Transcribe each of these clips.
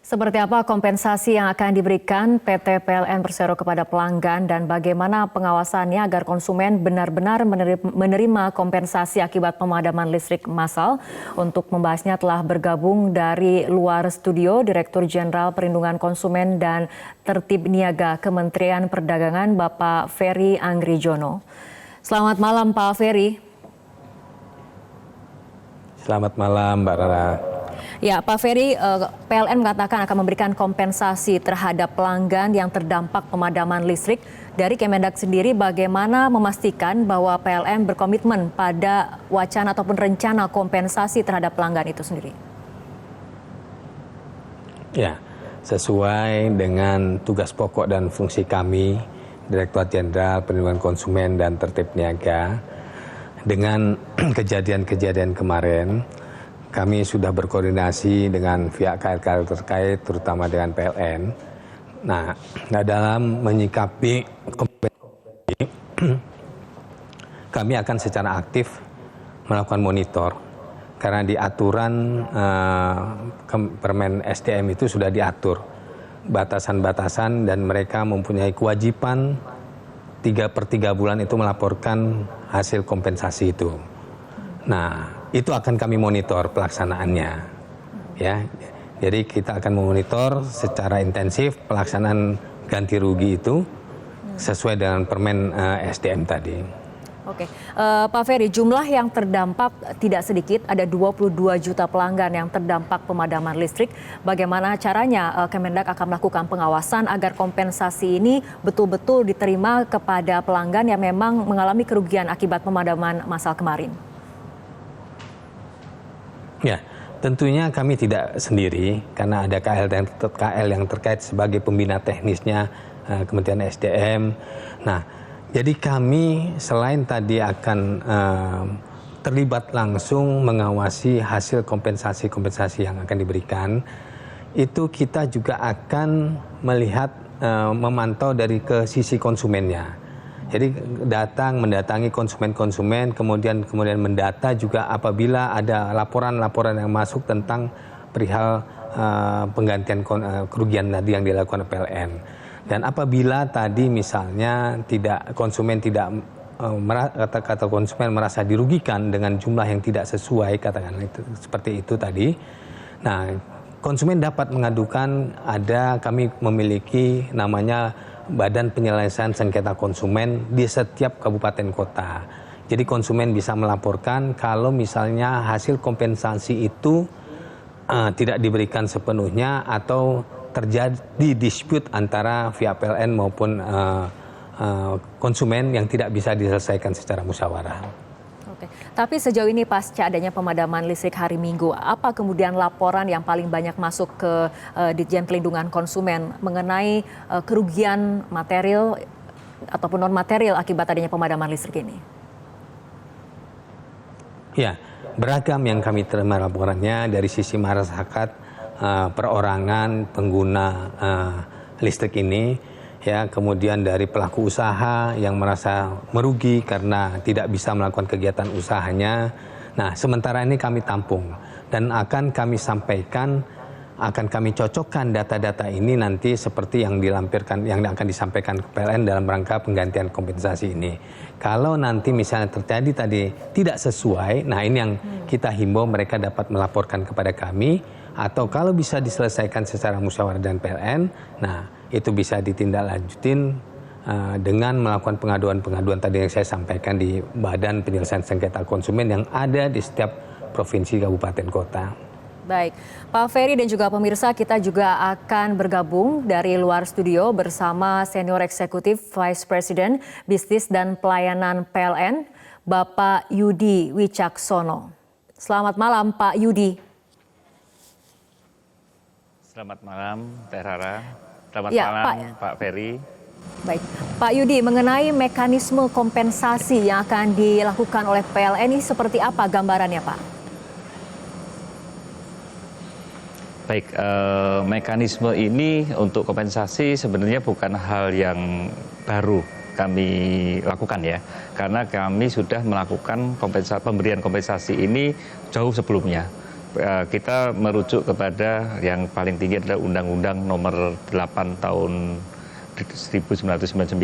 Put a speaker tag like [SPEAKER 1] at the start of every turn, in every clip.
[SPEAKER 1] Seperti apa kompensasi yang akan diberikan PT PLN Persero kepada pelanggan dan bagaimana pengawasannya agar konsumen benar-benar menerima kompensasi akibat pemadaman listrik massal? Untuk membahasnya telah bergabung dari luar studio Direktur Jenderal Perlindungan Konsumen dan Tertib Niaga Kementerian Perdagangan Bapak Ferry Anggrijono. Selamat malam Pak Ferry.
[SPEAKER 2] Selamat malam Mbak Rara.
[SPEAKER 1] Ya, Pak Ferry, PLN mengatakan akan memberikan kompensasi terhadap pelanggan yang terdampak pemadaman listrik. Dari Kemendag sendiri, bagaimana memastikan bahwa PLN berkomitmen pada wacana ataupun rencana kompensasi terhadap pelanggan itu sendiri?
[SPEAKER 2] Ya, sesuai dengan tugas pokok dan fungsi kami, Direktorat Jenderal Perlindungan Konsumen dan Tertib Niaga, dengan kejadian-kejadian kemarin, kami sudah berkoordinasi dengan pihak KL terkait, terutama dengan PLN. Nah, dalam menyikapi kompensasi, kami akan secara aktif melakukan monitor. Karena di aturan Permen SDM itu sudah diatur batasan-batasan dan mereka mempunyai kewajiban 3/3 bulan itu melaporkan hasil kompensasi itu. Nah, itu akan kami monitor pelaksanaannya, ya. Jadi kita akan memonitor secara intensif pelaksanaan ganti rugi itu sesuai dengan Permen SDM tadi.
[SPEAKER 1] Oke, Pak Ferry, jumlah yang terdampak tidak sedikit, ada 22 juta pelanggan yang terdampak pemadaman listrik. Bagaimana caranya Kemendag akan melakukan pengawasan agar kompensasi ini betul-betul diterima kepada pelanggan yang memang mengalami kerugian akibat pemadaman massal kemarin?
[SPEAKER 2] Ya, tentunya kami tidak sendiri karena ada KL yang terkait sebagai pembina teknisnya Kementerian SDM. Nah, jadi kami selain tadi akan terlibat langsung mengawasi hasil kompensasi yang akan diberikan, itu kita juga akan melihat, memantau dari ke sisi konsumennya. Jadi mendatangi konsumen, kemudian mendata juga apabila ada laporan-laporan yang masuk tentang perihal penggantian kerugian tadi yang dilakukan PLN. Dan apabila tadi misalnya konsumen merasa dirugikan dengan jumlah yang tidak sesuai, katakanlah seperti itu tadi. Nah, konsumen dapat mengadukan, kami memiliki namanya Badan Penyelesaian Sengketa Konsumen di setiap kabupaten kota. Jadi konsumen bisa melaporkan kalau misalnya hasil kompensasi itu tidak diberikan sepenuhnya atau terjadi dispute antara pihak PLN maupun konsumen yang tidak bisa diselesaikan secara musyawarah.
[SPEAKER 1] Oke. Tapi sejauh ini pasca adanya pemadaman listrik hari Minggu, apa kemudian laporan yang paling banyak masuk ke Ditjen Pelindungan Konsumen mengenai kerugian material ataupun non-material akibat adanya pemadaman listrik ini?
[SPEAKER 2] Ya, beragam yang kami terima laporannya dari sisi masyarakat, perorangan, pengguna listrik ini. Ya, kemudian dari pelaku usaha yang merasa merugi karena tidak bisa melakukan kegiatan usahanya. Nah, sementara ini kami tampung dan akan kami sampaikan, akan kami cocokkan data-data ini nanti seperti yang akan disampaikan ke PLN dalam rangka penggantian kompensasi ini. Kalau nanti misalnya terjadi tadi tidak sesuai, nah ini yang kita himbau mereka dapat melaporkan kepada kami, atau kalau bisa diselesaikan secara musyawarah dengan PLN, nah itu bisa ditindaklanjutin dengan melakukan pengaduan-pengaduan tadi yang saya sampaikan di Badan Penyelesaian Sengketa Konsumen yang ada di setiap provinsi, kabupaten, kota.
[SPEAKER 1] Baik, Pak Ferry dan juga pemirsa, kita juga akan bergabung dari luar studio bersama Senior Eksekutif Vice President Bisnis dan Pelayanan PLN, Bapak Yudi Wicaksono. Selamat malam, Pak Yudi.
[SPEAKER 3] Selamat malam, Teh Rara. Selamat
[SPEAKER 1] ya,
[SPEAKER 3] malam, Pak Ferry.
[SPEAKER 1] Baik, Pak Yudi, mengenai mekanisme kompensasi yang akan dilakukan oleh PLN ini seperti apa gambarannya, Pak?
[SPEAKER 3] Baik, mekanisme ini untuk kompensasi sebenarnya bukan hal yang baru kami lakukan ya, karena kami sudah melakukan pemberian kompensasi ini jauh sebelumnya. kita merujuk kepada yang paling tinggi adalah Undang-Undang Nomor 8 Tahun 1999,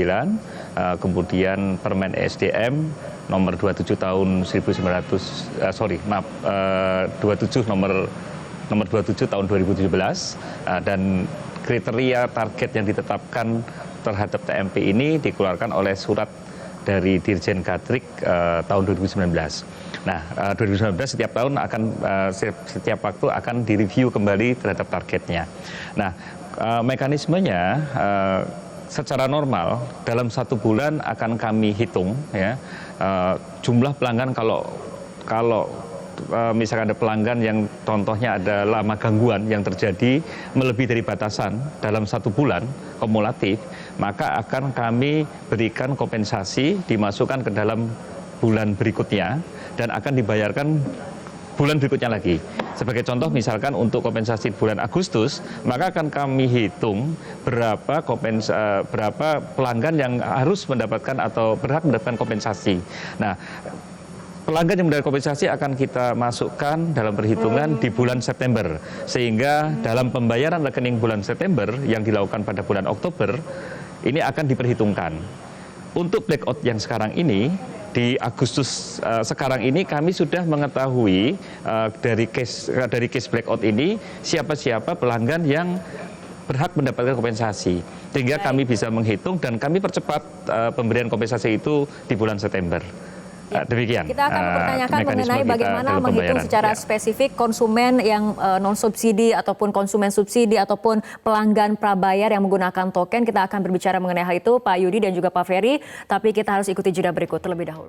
[SPEAKER 3] kemudian Permen SDM Nomor 27 Tahun 27 Nomor 27 Tahun 2017, dan kriteria target yang ditetapkan terhadap TMP ini dikeluarkan oleh surat dari Dirjen Gatrik tahun 2019. Nah, 2019 setiap tahun akan setiap waktu akan direview kembali terhadap targetnya. Nah, mekanismenya secara normal dalam 1 bulan akan kami hitung ya, jumlah pelanggan kalau misalkan ada pelanggan yang contohnya ada lama gangguan yang terjadi melebihi dari batasan dalam 1 bulan kumulatif, maka akan kami berikan kompensasi dimasukkan ke dalam bulan berikutnya dan akan dibayarkan bulan berikutnya lagi. Sebagai contoh misalkan untuk kompensasi bulan Agustus, maka akan kami hitung berapa pelanggan yang harus mendapatkan atau berhak mendapatkan kompensasi. Nah, pelanggan yang mendapat kompensasi akan kita masukkan dalam perhitungan di bulan September. Sehingga dalam pembayaran rekening bulan September yang dilakukan pada bulan Oktober, ini akan diperhitungkan. Untuk blackout yang sekarang ini, di Agustus sekarang ini kami sudah mengetahui dari case blackout ini siapa-siapa pelanggan yang berhak mendapatkan kompensasi. Sehingga kami bisa menghitung dan kami percepat pemberian kompensasi itu di bulan September. Demikian.
[SPEAKER 1] Kita akan mempertanyakan mengenai bagaimana menghitung secara spesifik konsumen yang non-subsidi ataupun konsumen subsidi ataupun pelanggan prabayar yang menggunakan token. Kita akan berbicara mengenai hal itu, Pak Yudi dan juga Pak Ferry. Tapi kita harus ikuti jeda berikut terlebih dahulu.